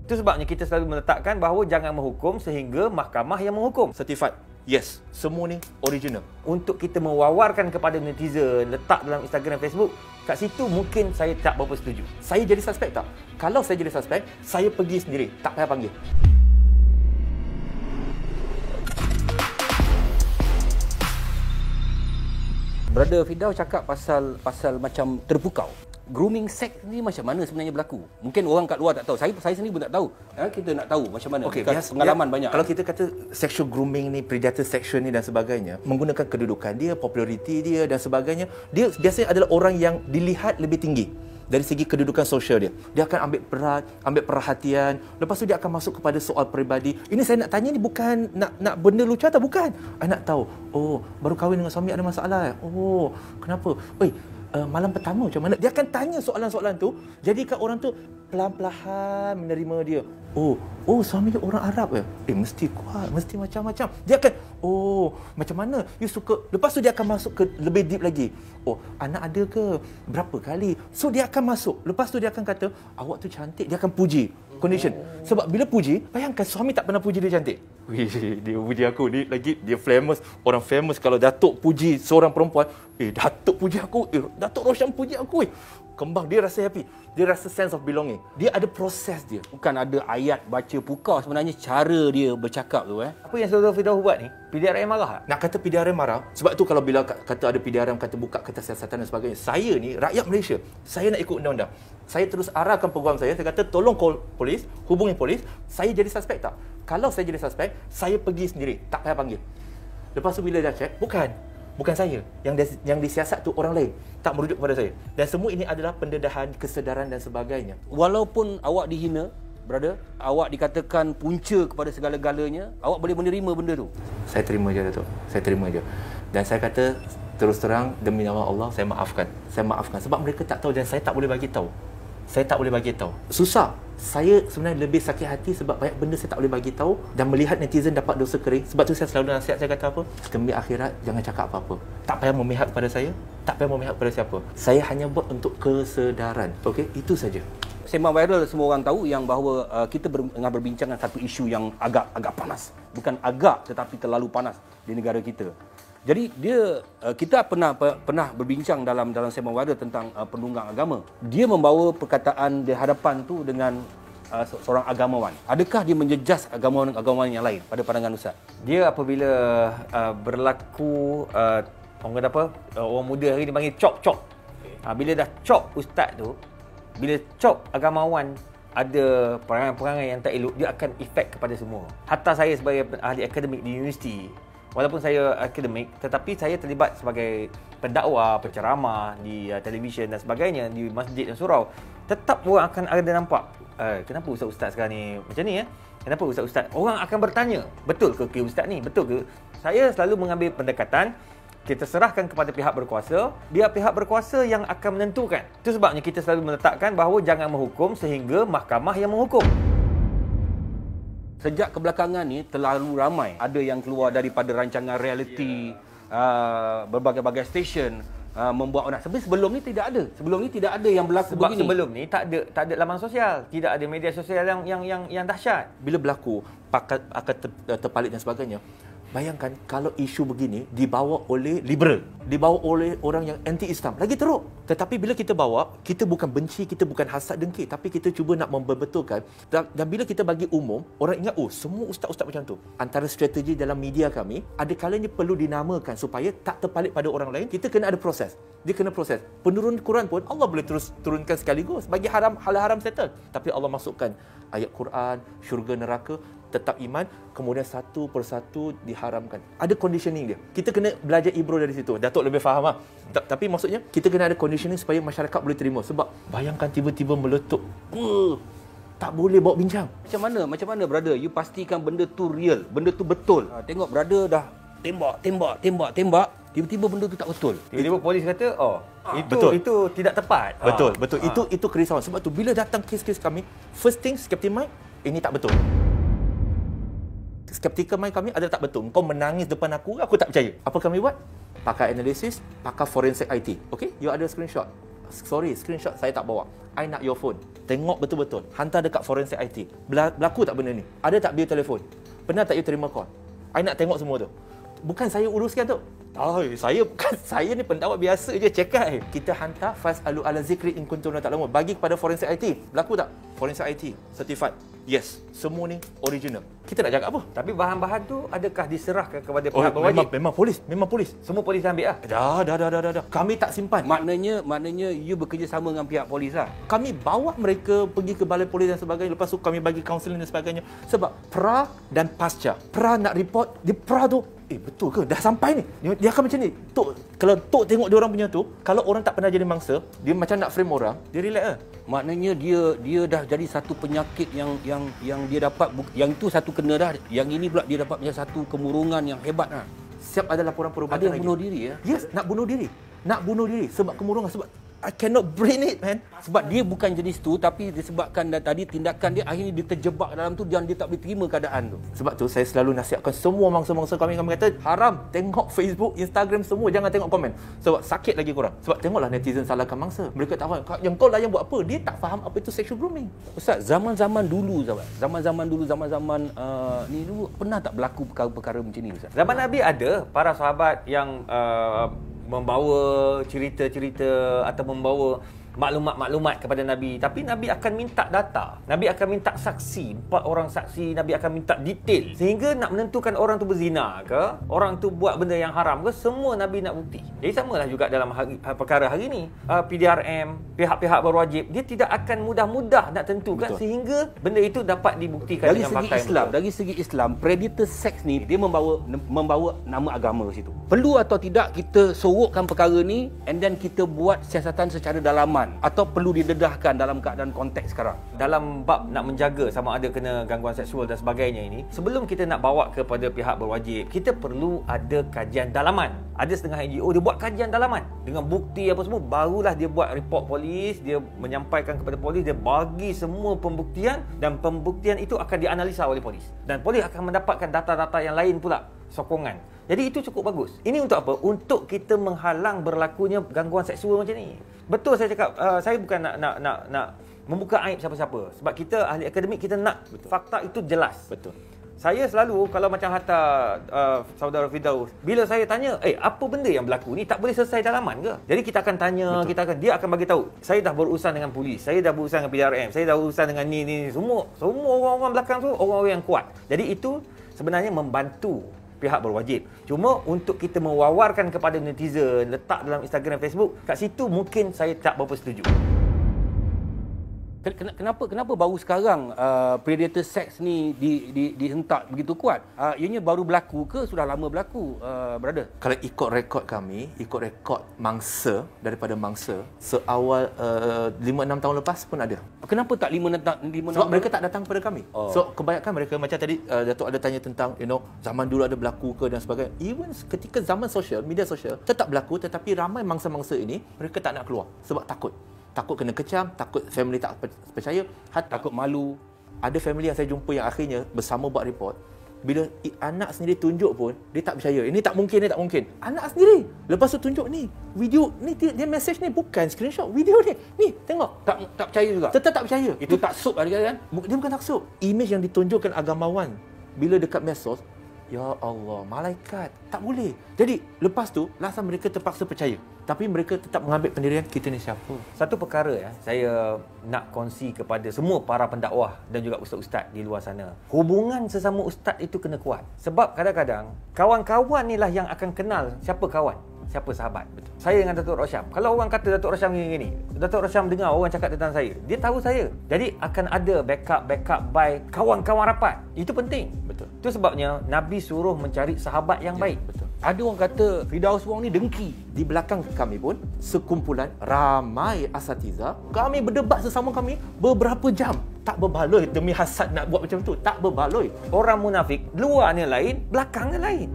Itu sebabnya kita selalu meletakkan bahawa jangan menghukum sehingga mahkamah yang menghukum. Certified. Yes, semua ni original. Untuk kita mewawarkan kepada netizen, letak dalam Instagram, Facebook, kat situ mungkin saya tak berapa setuju. Saya jadi suspek tak? Kalau saya jadi suspek, saya pergi sendiri, tak payah panggil. Brother Firdaus cakap pasal macam terpukau. Grooming sex ni macam mana sebenarnya berlaku? Mungkin orang kat luar tak tahu. Saya sendiri pun tak tahu. Kita nak tahu macam mana. Okey, pengalaman banyak. Kalau kita kata sexual grooming ni, predator sexual ni dan sebagainya, menggunakan kedudukan dia, populariti dia dan sebagainya, dia biasanya adalah orang yang dilihat lebih tinggi dari segi kedudukan sosial dia. Dia akan ambil perhatian. Lepas tu dia akan masuk kepada soal peribadi. Ini saya nak tanya ni bukan nak benda lucu atau bukan. I nak tahu. Oh, baru kahwin dengan suami ada masalah. Oh, kenapa? Oi, malam pertama macam mana? Dia akan tanya soalan-soalan tu. Jadikan orang tu pelan-pelan menerima dia. Oh, suami dia orang Arab ke? Mesti kuat, mesti macam-macam. Dia akan, macam mana? You suka? Lepas tu dia akan masuk ke lebih deep lagi. Oh, anak ada ke? Berapa kali? So dia akan masuk. Lepas tu dia akan kata, awak tu cantik. Dia akan puji. Condition. Sebab bila puji, bayangkan suami tak pernah puji dia cantik. Wih, dia puji aku ni lagi dia famous. Orang famous kalau Datuk puji seorang perempuan, Datuk puji aku, Datuk Roshan puji aku. Kembang dia rasa happy. Dia rasa sense of belonging. Dia ada proses dia. Bukan ada ayat baca pukau, sebenarnya cara dia bercakap tu Apa yang Saudara Firdaus buat ni, PDRM marah tak? Nak kata PDRM marah, sebab tu kalau bila kata ada PDRM, kata buka kertas siasatan dan sebagainya, saya ni rakyat Malaysia, saya nak ikut undang-undang. Saya terus arahkan peguam saya kata tolong call polis, hubungi polis, saya jadi suspek tak? Kalau saya jadi suspek, saya pergi sendiri, tak payah panggil. Lepas tu bila dah check, bukan saya. Yang disiasat tu orang lain, tak merujuk kepada saya. Dan semua ini adalah pendedahan, kesedaran dan sebagainya. Walaupun awak dihina, brother, awak dikatakan punca kepada segala-galanya, awak boleh menerima benda tu? Saya terima je, Datuk. Saya terima je. Dan saya kata terus terang, demi nama Allah, saya maafkan. Saya maafkan sebab mereka tak tahu dan saya tak boleh bagi tahu. Saya tak boleh bagi tahu. Susah. Saya sebenarnya lebih sakit hati sebab banyak benda saya tak boleh bagi tahu dan melihat netizen dapat dosa kering. Sebab tu saya selalu nasihat, saya kata apa? Demi akhirat jangan cakap apa-apa. Tak payah memihak kepada saya, tak payah memihak kepada siapa. Saya hanya buat untuk kesedaran. Okey, itu saja. Sembang viral semua orang tahu yang bahawa kita tengah berbincang tentang satu isu yang agak panas. Bukan agak tetapi terlalu panas di negara kita. Jadi kita pernah berbincang dalam sembang viral tentang penunggang agama. Dia membawa perkataan di hadapan tu dengan seorang agamawan. Adakah dia menjejas agamawan yang lain pada pandangan Ustaz? Dia apabila berlaku orang kata apa? Orang muda hari ni panggil cop. Bila dah cop ustaz tu, bila cop agamawan ada perangai-perangai yang tak elok, dia akan efek kepada semua. Hatta saya sebagai ahli akademik di universiti, walaupun saya akademik, tetapi saya terlibat sebagai pendakwa, penceramah di televisyen dan sebagainya, di masjid dan surau. Tetap orang akan ada nampak, kenapa ustaz-ustaz sekarang ni macam ni ya? Kenapa ustaz-ustaz? Orang akan bertanya, betul ke ustaz ni? Betul ke? Saya selalu mengambil pendekatan, kita serahkan kepada pihak berkuasa, biar pihak berkuasa yang akan menentukan. Itu sebabnya kita selalu meletakkan bahawa jangan menghukum sehingga mahkamah yang menghukum. Sejak kebelakangan ni terlalu ramai ada yang keluar daripada rancangan reality, berbagai-bagai stesen membuat orang. Sebelum ni tidak ada. Sebelum ni tidak ada yang berlaku sebab begini. Sebelum ni tak ada laman sosial, tidak ada media sosial yang dahsyat. Bila berlaku akan terpalit dan sebagainya, bayangkan kalau isu begini dibawa oleh liberal, dibawa oleh orang yang anti-Islam, lagi teruk. Tetapi bila kita bawa, kita bukan benci, kita bukan hasad dengki, tapi kita cuba nak membetulkan. Dan bila kita bagi umum, orang ingat, semua ustaz-ustaz macam tu. Antara strategi dalam media kami, ada kalanya perlu dinamakan supaya tak terpalit pada orang lain. Kita kena ada proses. Dia kena proses. Penurun Quran pun Allah boleh terus turunkan sekaligus bagi hal haram settle. Tapi Allah masukkan ayat Quran, syurga neraka, tetap iman, kemudian satu persatu diharamkan. Ada conditioning dia. Kita kena belajar Ibro dari situ. Datuk lebih faham Tapi maksudnya kita kena ada conditioning supaya masyarakat boleh terima. Sebab bayangkan tiba-tiba meletup. Tak boleh bawa bincang. Macam mana brother? You pastikan benda tu real, benda tu betul. Tengok brother dah tembak, tiba-tiba benda tu tak betul. Tiba-tiba polis kata, itu tidak tepat. Betul. Itu kerisauan. Sebab tu bila datang kes-kes kami, first thing skeptic mind, ini tak betul. Skeptical mind kami ada tak betul. Kau menangis depan aku tak percaya. Apa kami buat? Pakai analisis, pakai forensic IT. Okey, you ada screenshot. Sorry, screenshot saya tak bawa. I nak your phone. Tengok betul-betul. Hantar dekat Forensic IT. Berlaku tak benda ni? Ada tak bil telefon? Pernah tak you terima call? I nak tengok semua tu. Bukan saya uruskan tu. Saya bukan, saya ni pendakwa biasa je, cekai. Kita hantar fas'alu ala zikri in kuntum la ta'lamun. Bagi kepada Forensic IT. Berlaku tak? Forensic IT certified. Yes, semua ni original. Kita nak jaga apa? Tapi bahan-bahan tu adakah diserahkan kepada pihak berwajib? Memang polis. Semua polis ambil lah. Dah. Kami tak simpan. Maknanya you bekerjasama dengan pihak polis lah. Kami bawa mereka pergi ke balai polis dan sebagainya. Lepas tu kami bagi kaunseling dan sebagainya. Sebab pra dan pasca. Pra nak report, dia pra tu, betul ke? Dah sampai ni. Dia akan macam ni. Kalau Tok tengok dia orang punya tu, kalau orang tak pernah jadi mangsa, dia macam nak frame orang, dia relax lah. Maknanya dia dah jadi satu penyakit yang dia dapat, yang itu satu kena dah, yang ini pula dia dapat macam satu kemurungan yang hebat lah. Siap ada laporan perubatan Ada yang lagi. bunuh diri ya? Yes, nak bunuh diri sebab kemurungan, sebab I cannot brain it, man. Sebab dia bukan jenis tu, tapi disebabkan tadi tindakan dia, akhirnya dia terjebak dalam tu dan dia tak boleh terima keadaan tu. Sebab tu saya selalu nasihatkan semua mangsa-mangsa kami kata haram tengok Facebook, Instagram semua, jangan tengok komen. Sebab sakit lagi korang. Sebab tengoklah netizen salahkan mangsa. Mereka tak faham yang kau lah yang buat apa. Dia tak faham apa itu sexual grooming. Ustaz, zaman-zaman dulu ni dulu pernah tak berlaku perkara-perkara macam ni Ustaz? Zaman Nabi ada para sahabat yang membawa cerita-cerita atau membawa maklumat-maklumat kepada Nabi. Tapi Nabi akan minta data. Nabi akan minta saksi. 4 orang saksi. Nabi akan minta detail. Sehingga nak menentukan orang tu berzina ke, orang tu buat benda yang haram ke, semua Nabi nak bukti. Jadi samalah juga dalam perkara hari ni. PDRM, pihak-pihak berwajib, dia tidak akan mudah-mudah nak tentukan. Betul. Sehingga benda itu dapat dibuktikan dari dengan segi fakta Islam. Dari segi Islam, predator sex ni dia membawa nama agama ke situ. Perlu atau tidak kita sorokkan perkara ni and then kita buat siasatan secara dalaman, atau perlu didedahkan dalam keadaan konteks sekarang? Dalam bab nak menjaga sama ada kena gangguan seksual dan sebagainya ini, sebelum kita nak bawa kepada pihak berwajib, kita perlu ada kajian dalaman. Ada setengah NGO dia buat kajian dalaman dengan bukti apa semua, barulah dia buat report polis, dia menyampaikan kepada polis, dia bagi semua pembuktian, dan pembuktian itu akan dianalisa oleh polis. Dan polis akan mendapatkan data-data yang lain pula, sokongan. Jadi itu cukup bagus. Ini untuk apa? Untuk kita menghalang berlakunya gangguan seksual macam ni. Betul saya cakap, saya bukan nak membuka aib siapa-siapa. Sebab kita ahli akademik, kita nak fakta itu jelas. Betul. Saya selalu kalau macam hantar saudara Firdaus, bila saya tanya, apa benda yang berlaku ni, tak boleh selesai dalaman ke? Jadi kita akan tanya, dia akan bagi tahu, saya dah berurusan dengan polis, saya dah berurusan dengan PDRM, saya dah berurusan dengan ni semua orang-orang belakang tu orang-orang yang kuat. Jadi itu sebenarnya membantu pihak berwajib. Cuma untuk kita mewawarkan kepada netizen, letak dalam Instagram, Facebook, kat situ mungkin saya tak berapa setuju. Kenapa baru sekarang predator sex ni dihentak begitu kuat? Ianya baru berlaku ke sudah lama berlaku, brother? Kalau ikut rekod kami, ikut rekod mangsa, daripada mangsa, seawal 5-6 tahun lepas pun ada. Kenapa tak 5-6 Sebab mereka tak datang kepada kami. So kebanyakan mereka, macam tadi Datuk ada tanya tentang zaman dulu ada berlaku ke dan sebagainya. Even ketika zaman sosial, media sosial tetap berlaku, tetapi ramai mangsa-mangsa ini mereka tak nak keluar sebab takut kena kecam, takut family tak percaya, takut malu. Ada family yang saya jumpa yang akhirnya bersama buat report, bila anak sendiri tunjuk pun dia tak percaya. Ini tak mungkin. Anak sendiri lepas tu tunjuk ni video ni, dia message ni bukan screenshot video ni tengok, tak percaya juga. Tetap tak percaya. Itu taksub kan? Dia bukan taksub. Image yang ditunjukkan agamawan bila dekat medsos, ya Allah, malaikat, tak boleh. Jadi lepas tu langsung mereka terpaksa percaya, tapi mereka tetap mengambil pendirian, kita ni siapa. Satu perkara saya nak kongsi kepada semua para pendakwah dan juga ustaz-ustaz di luar sana. Hubungan sesama ustaz itu kena kuat. Sebab kadang-kadang kawan-kawan ni lah yang akan kenal siapa kawan, siapa sahabat. Betul. Saya dengan Datuk Rosyam, kalau orang kata Datuk Rosyam gini, Datuk Rosyam dengar orang cakap tentang saya, dia tahu saya. Jadi akan ada backup by kawan-kawan rapat. Itu penting. Betul. Itu sebabnya Nabi suruh mencari sahabat yang baik. Betul. Ada orang kata Firdaus Wong ni dengki. Di belakang kami pun sekumpulan ramai asatiza, kami berdebat sesama kami beberapa jam. Tak berbaloi demi hasad nak buat macam tu. Tak berbaloi. Orang munafik luarnya lain, belakangnya lain.